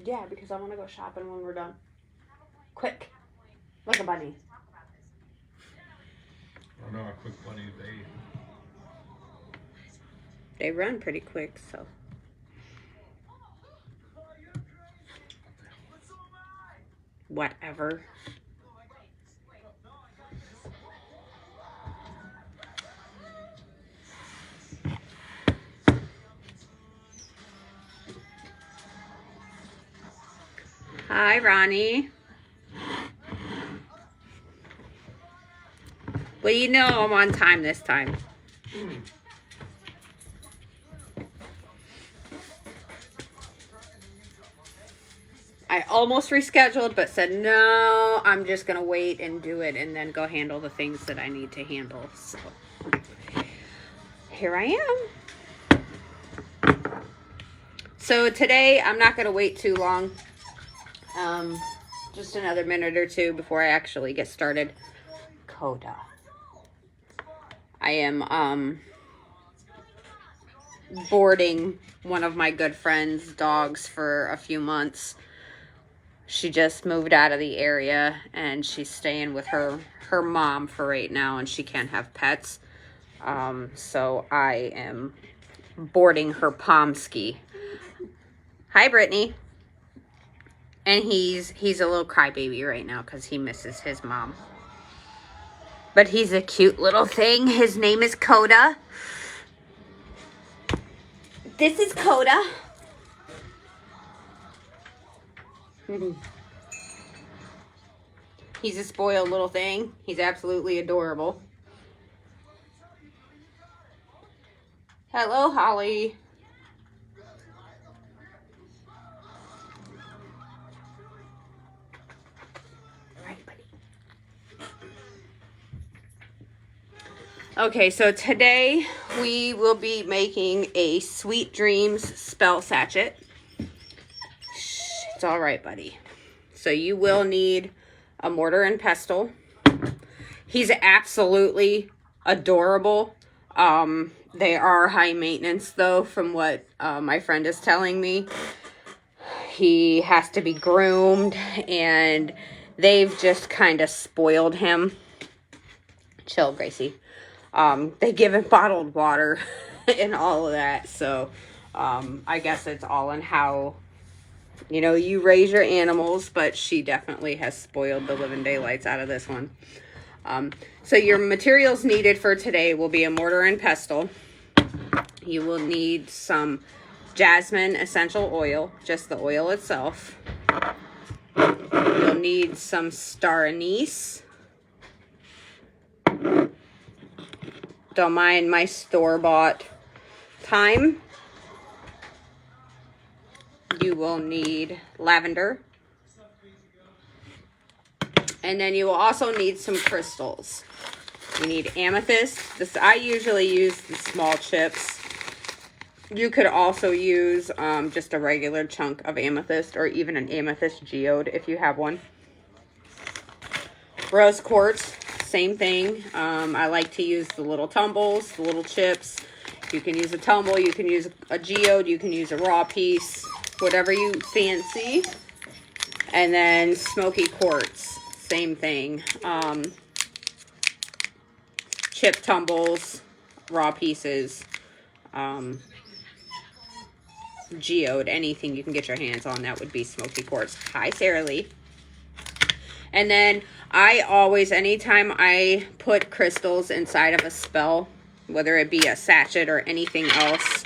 Yeah, because I want to go shopping when we're done. Quick. Like a bunny. I know how quick bunnies They run pretty quick, so. Whatever. Hi, Ronnie. Well, you know I'm on time this time. I almost rescheduled, but said, no, I'm just going to wait and do it and then go handle the things that I need to handle. So, here I am. So, today, I'm not going to wait too long. Just another minute or two before I actually get started. Coda. I am, boarding one of my good friend's dogs for a few months. She just moved out of the area and she's staying with her mom for right now, and she can't have pets. So I am boarding her Pomsky. Hi, Brittany. And he's a little crybaby right now because he misses his mom. But he's a cute little thing. His name is Coda. This is Coda. He's a spoiled little thing. He's absolutely adorable. Hello, Holly. Okay, so today we will be making a Sweet Dreams spell sachet. It's all right, buddy. So you will need a mortar and pestle. He's absolutely adorable. They are high maintenance, though, from what my friend is telling me. He has to be groomed, and they've just kind of spoiled him. Chill, Gracie. They give him bottled water and all of that. So, I guess it's all in how, you know, you raise your animals, but she definitely has spoiled the living daylights out of this one. So your materials needed for today will be a mortar and pestle. You will need some jasmine essential oil, just the oil itself. You'll need some star anise. Don't mind my store-bought thyme. You will need lavender. And then you will also need some crystals. You need amethyst. I usually use the small chips. You could also use just a regular chunk of amethyst, or even an amethyst geode if you have one. Rose quartz, same thing. I like to use the little tumbles, the little chips. You can use a tumble, you can use a geode, you can use a raw piece, whatever you fancy. And then smoky quartz, same thing. Chip tumbles, raw pieces, geode, anything you can get your hands on that would be smoky quartz. Hi, Sarah Lee. And then I always, anytime I put crystals inside of a spell, whether it be a sachet or anything else,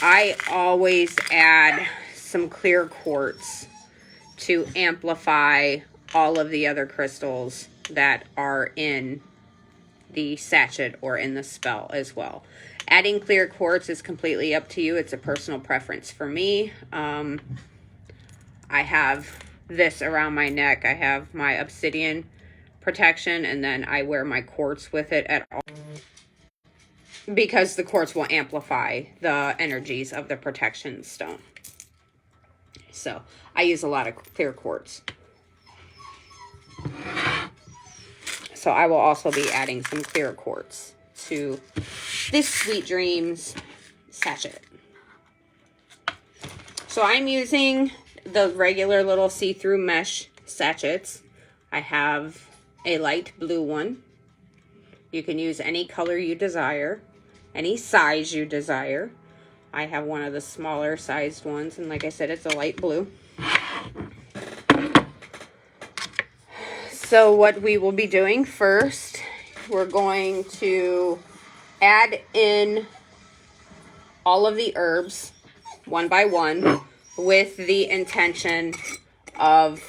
I always add some clear quartz to amplify all of the other crystals that are in the sachet or in the spell as well. Adding clear quartz is completely up to you. It's a personal preference for me. I have this around my neck. I have my obsidian protection, and then I wear my quartz with it at all, because the quartz will amplify the energies of the protection stone. So I use a lot of clear quartz. So I will also be adding some clear quartz to this Sweet Dreams sachet. So I'm using the regular little see-through mesh sachets. I have a light blue one. You can use any color you desire, any size you desire. I have one of the smaller sized ones, and like I said, it's a light blue. So what we will be doing first, we're going to add in all of the herbs one by one with the intention of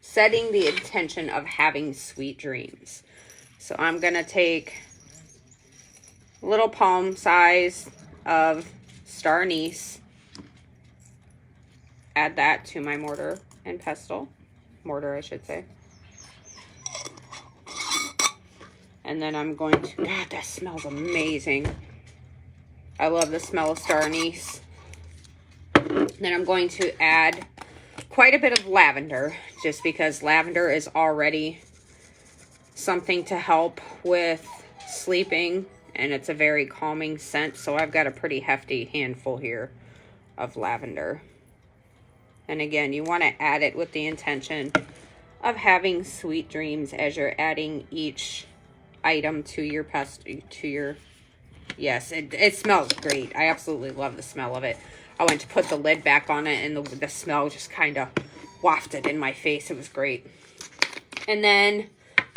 setting the intention of having sweet dreams. So I'm going to take a little palm size of star anise, add that to my mortar and pestle, I should say. And then I'm going to, God, that smells amazing. I love the smell of star anise. Then I'm going to add quite a bit of lavender, just because lavender is already something to help with sleeping, and it's a very calming scent. So I've got a pretty hefty handful here of lavender. And again, you want to add it with the intention of having sweet dreams as you're adding each item to your yes, it smells great. I absolutely love the smell of it. I went to put the lid back on it, and the smell just kind of wafted in my face. It was great. And then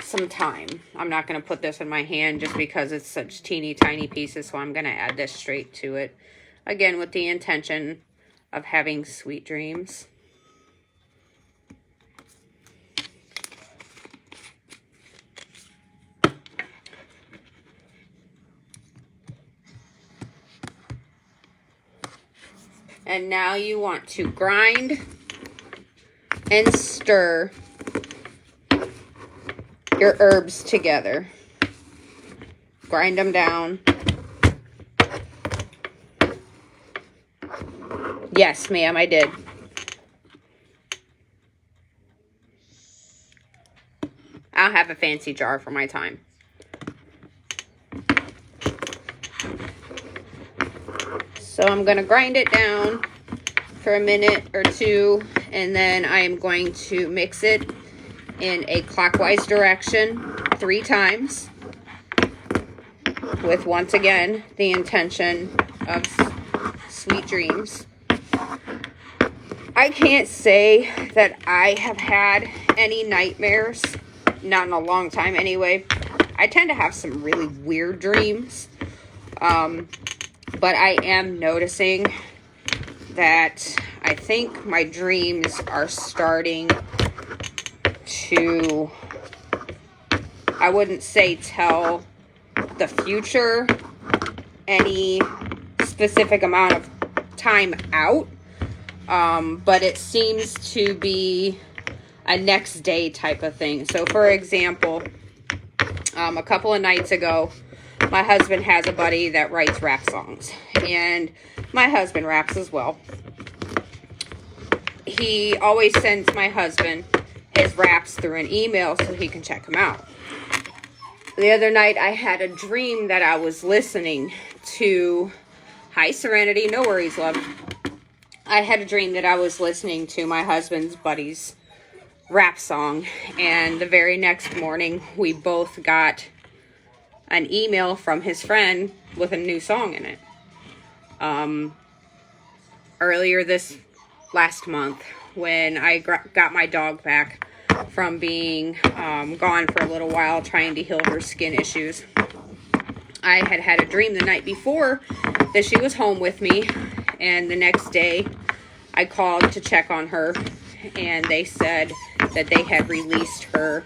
some thyme. I'm not going to put this in my hand just because it's such teeny tiny pieces, so I'm going to add this straight to it. Again, with the intention of having sweet dreams. And now you want to grind and stir your herbs together. Grind them down. Yes, ma'am, I did. I'll have a fancy jar for my thyme. So I'm going to grind it down for a minute or two, and then I am going to mix it in a clockwise direction 3 times with, once again, the intention of sweet dreams. I can't say that I have had any nightmares, not in a long time anyway. I tend to have some really weird dreams. But I am noticing that I think my dreams are starting to, I wouldn't say tell the future any specific amount of time out, but it seems to be a next day type of thing. So for example, a couple of nights ago, my husband has a buddy that writes rap songs, and my husband raps as well. He always sends my husband his raps through an email so he can check them out. The other night I had a dream that I was listening to, hi Serenity, no worries love. I had a dream that I was listening to my husband's buddy's rap song, and the very next morning we both got an email from his friend with a new song in it. Earlier this last month, when I got my dog back from being gone for a little while trying to heal her skin issues, I had a dream the night before that she was home with me, and the next day I called to check on her, and they said that they had released her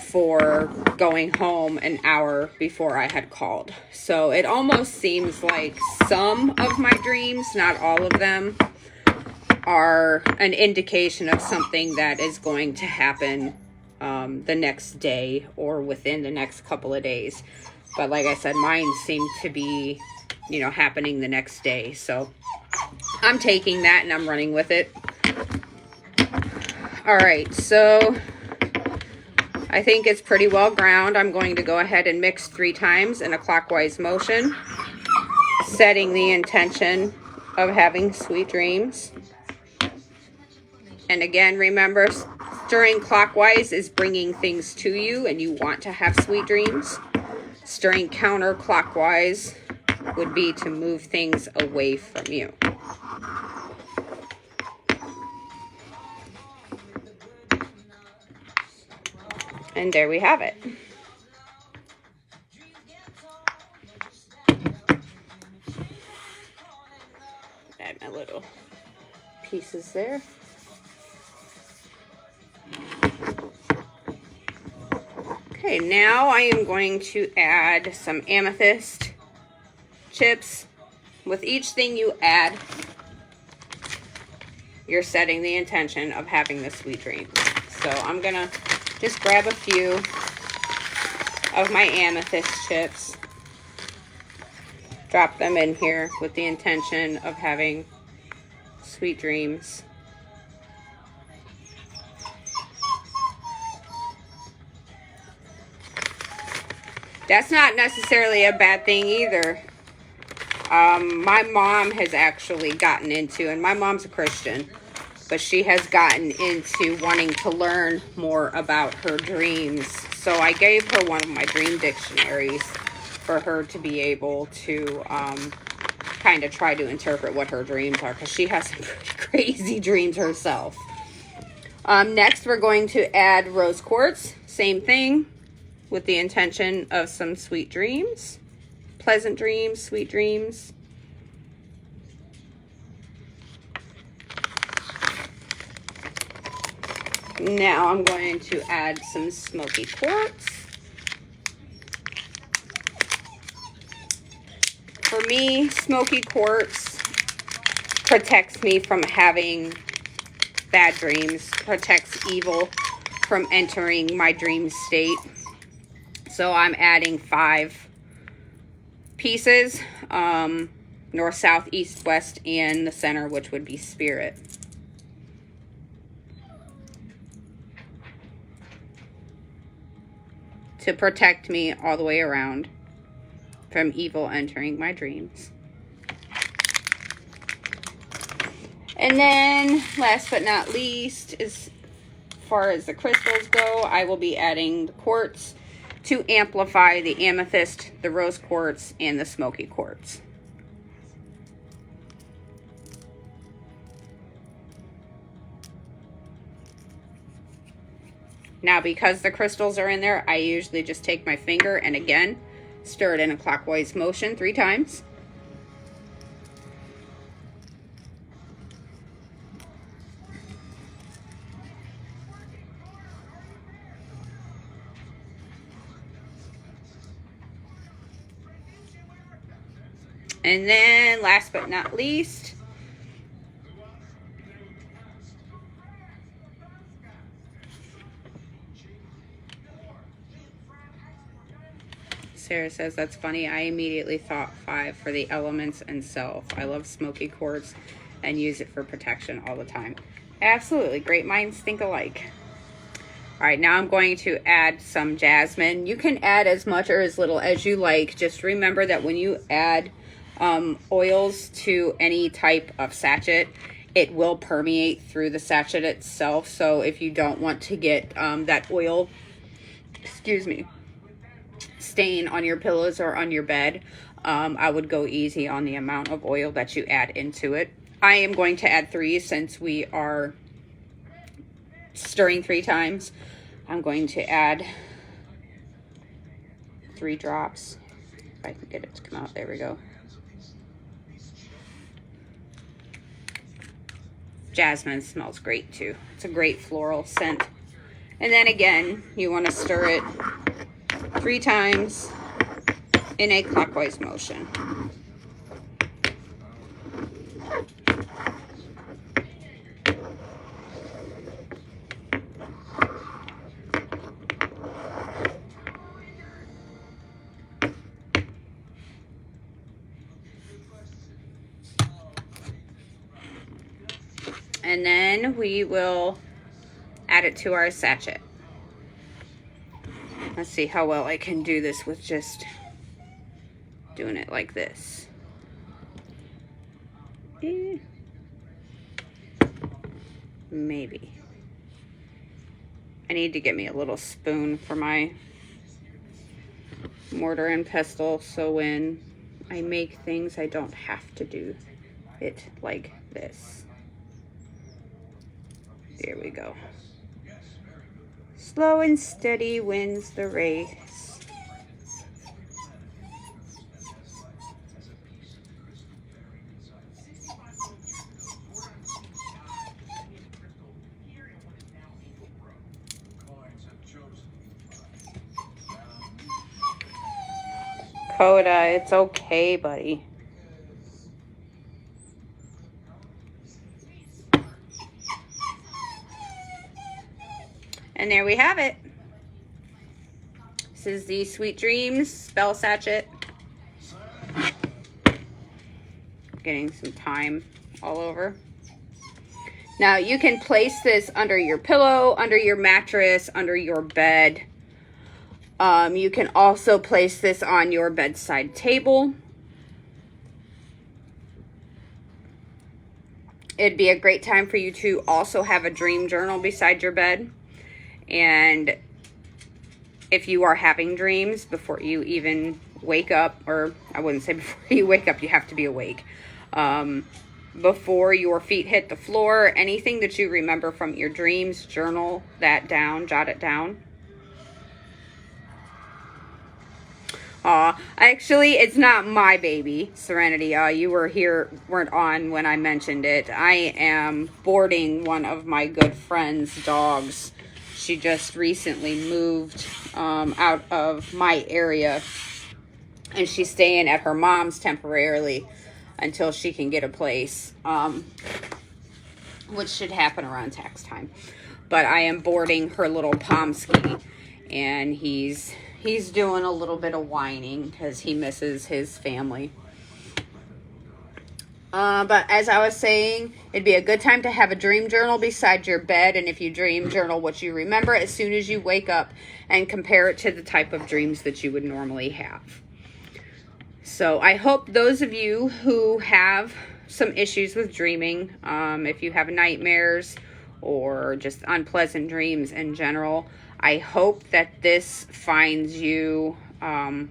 for going home an hour before I had called. So it almost seems like some of my dreams, not all of them, are an indication of something that is going to happen the next day or within the next couple of days. But like I said, mine seem to be, happening the next day. So I'm taking that and I'm running with it. All right, so I think it's pretty well ground. I'm going to go ahead and mix 3 times in a clockwise motion, setting the intention of having sweet dreams. And again, remember, stirring clockwise is bringing things to you and you want to have sweet dreams. Stirring counterclockwise would be to move things away from you. And there we have it. Add my little pieces there. Okay, now I am going to add some amethyst chips. With each thing you add, you're setting the intention of having the sweet dream. So I'm gonna just grab a few of my amethyst chips, drop them in here with the intention of having sweet dreams. That's not necessarily a bad thing either. My mom has actually gotten into, and my mom's a Christian, but she has gotten into wanting to learn more about her dreams. So I gave her one of my dream dictionaries for her to be able to kind of try to interpret what her dreams are, because she has some pretty crazy dreams herself. Next, we're going to add rose quartz. Same thing, with the intention of some sweet dreams. Pleasant dreams, sweet dreams. Now I'm going to add some smoky quartz. For me, smoky quartz protects me from having bad dreams, protects evil from entering my dream state. So I'm adding 5 pieces, north, south, east, west, and the center, which would be spirit. To protect me all the way around from evil entering my dreams. And then, last but not least, as far as the crystals go, I will be adding the quartz to amplify the amethyst, the rose quartz, and the smoky quartz. Now, because the crystals are in there, I usually just take my finger and again, stir it in a clockwise motion 3 times. And then, last but not least, Sarah says, that's funny. I immediately thought 5 for the elements and self. I love smoky quartz and use it for protection all the time. Absolutely. Great minds think alike. All right, now I'm going to add some jasmine. You can add as much or as little as you like. Just remember that when you add oils to any type of sachet, it will permeate through the sachet itself. So if you don't want to get that oil, stain on your pillows or on your bed, I would go easy on the amount of oil that you add into it. I am going to add 3 since we are stirring 3 times. I'm going to add 3 drops. If I can get it to come out, there we go. Jasmine smells great too. It's a great floral scent. And then again, you want to stir it 3 times in a clockwise motion. And then we will add it to our sachet. Let's see how well I can do this with just doing it like this. Maybe. I need to get me a little spoon for my mortar and pestle, so when I make things, I don't have to do it like this. There we go. Slow and steady wins the race. Coda, it's okay, buddy. And there we have it. This is the Sweet Dreams spell sachet. Getting some thyme all over. Now you can place this under your pillow, under your mattress, under your bed. You can also place this on your bedside table. It'd be a great time for you to also have a dream journal beside your bed. And if you are having dreams before you even wake up, or I wouldn't say before you wake up, you have to be awake. Before your feet hit the floor, anything that you remember from your dreams, journal that down, jot it down. Actually, it's not my baby, Serenity. You weren't on when I mentioned it. I am boarding one of my good friend's dogs. She just recently moved out of my area, and she's staying at her mom's temporarily until she can get a place, which should happen around tax time. But I am boarding her little Pomsky, and he's doing a little bit of whining because he misses his family. But as I was saying, it'd be a good time to have a dream journal beside your bed. And if you dream journal what you remember as soon as you wake up, and compare it to the type of dreams that you would normally have. So I hope those of you who have some issues with dreaming, if you have nightmares or just unpleasant dreams in general, I hope that this finds you, I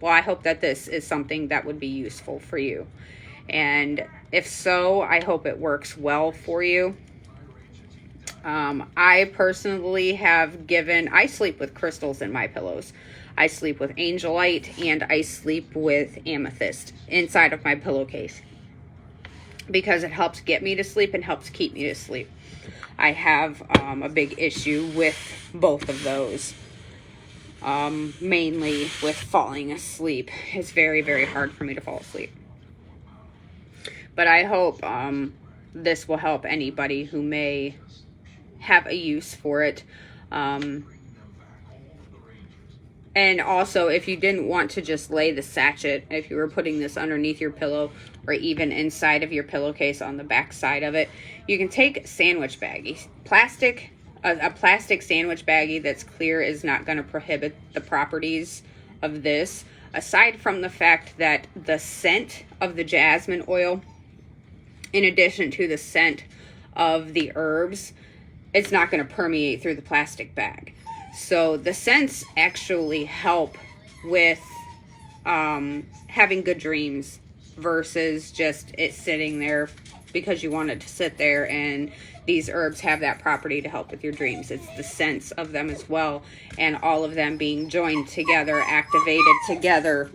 hope that this is something that would be useful for you. And if so, I hope it works well for you. I personally I sleep with crystals in my pillows. I sleep with angelite, and I sleep with amethyst inside of my pillowcase because it helps get me to sleep and helps keep me to sleep. I have a big issue with both of those, mainly with falling asleep. It's very, very hard for me to fall asleep. But I hope this will help anybody who may have a use for it. And also, if you didn't want to just lay the sachet, if you were putting this underneath your pillow or even inside of your pillowcase on the back side of it, you can take sandwich baggies. A plastic sandwich baggie that's clear is not going to prohibit the properties of this, aside from the fact that the scent of the jasmine oil, in addition to the scent of the herbs, it's not going to permeate through the plastic bag. So the scents actually help with having good dreams versus just it sitting there because you want it to sit there. And these herbs have that property to help with your dreams. It's the scents of them as well, and all of them being joined together, activated together,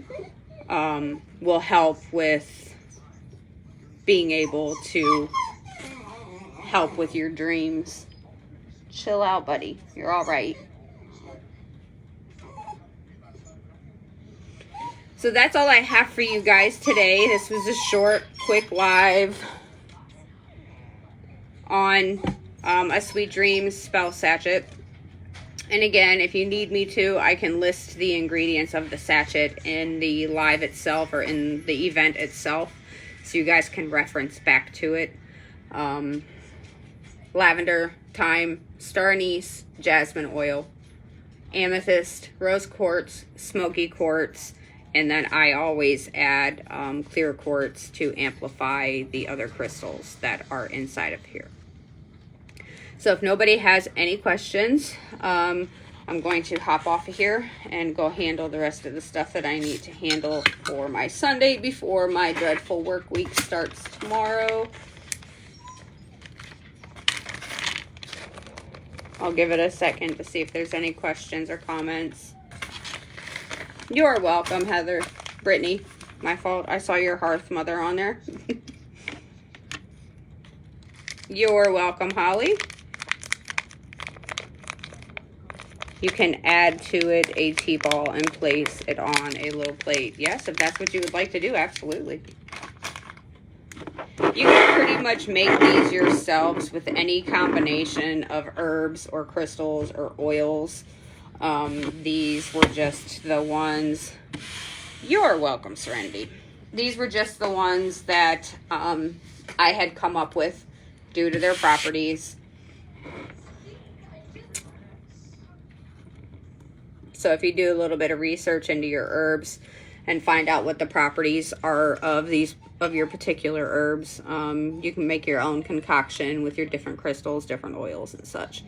will help with being able to help with your dreams. Chill out, buddy. You're all right. So that's all I have for you guys today. This was a short, quick live on a Sweet Dreams spell sachet. And again, if you need me to, I can list the ingredients of the sachet in the live itself or in the event itself, so you guys can reference back to it. Lavender, thyme, star anise, jasmine oil, amethyst, rose quartz, smoky quartz, and then I always add clear quartz to amplify the other crystals that are inside of here. So if nobody has any questions, I'm going to hop off of here and go handle the rest of the stuff that I need to handle for my Sunday before my dreadful work week starts tomorrow. I'll give it a second to see if there's any questions or comments. You're welcome, Heather. Brittany, my fault. I saw your Hearth Mother on there. You're welcome, Holly. You can add to it a tea ball and place it on a little plate. Yes, if that's what you would like to do, absolutely. You can pretty much make these yourselves with any combination of herbs or crystals or oils. These were just the ones. You're welcome, Serenity. These were just the ones that I had come up with due to their properties. So if you do a little bit of research into your herbs and find out what the properties are of your particular herbs, you can make your own concoction with your different crystals, different oils and such.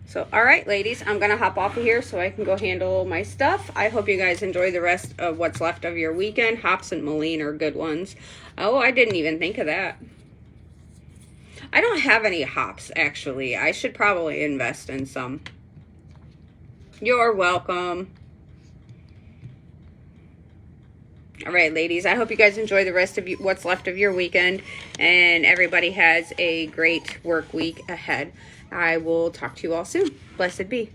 So, all right, ladies, I'm going to hop off of here so I can go handle my stuff. I hope you guys enjoy the rest of what's left of your weekend. Hops and Moline are good ones. Oh, I didn't even think of that. I don't have any hops, actually. I should probably invest in some. You're welcome. All right, ladies, I hope you guys enjoy the rest of what's left of your weekend, and everybody has a great work week ahead. I will talk to you all soon. Blessed be.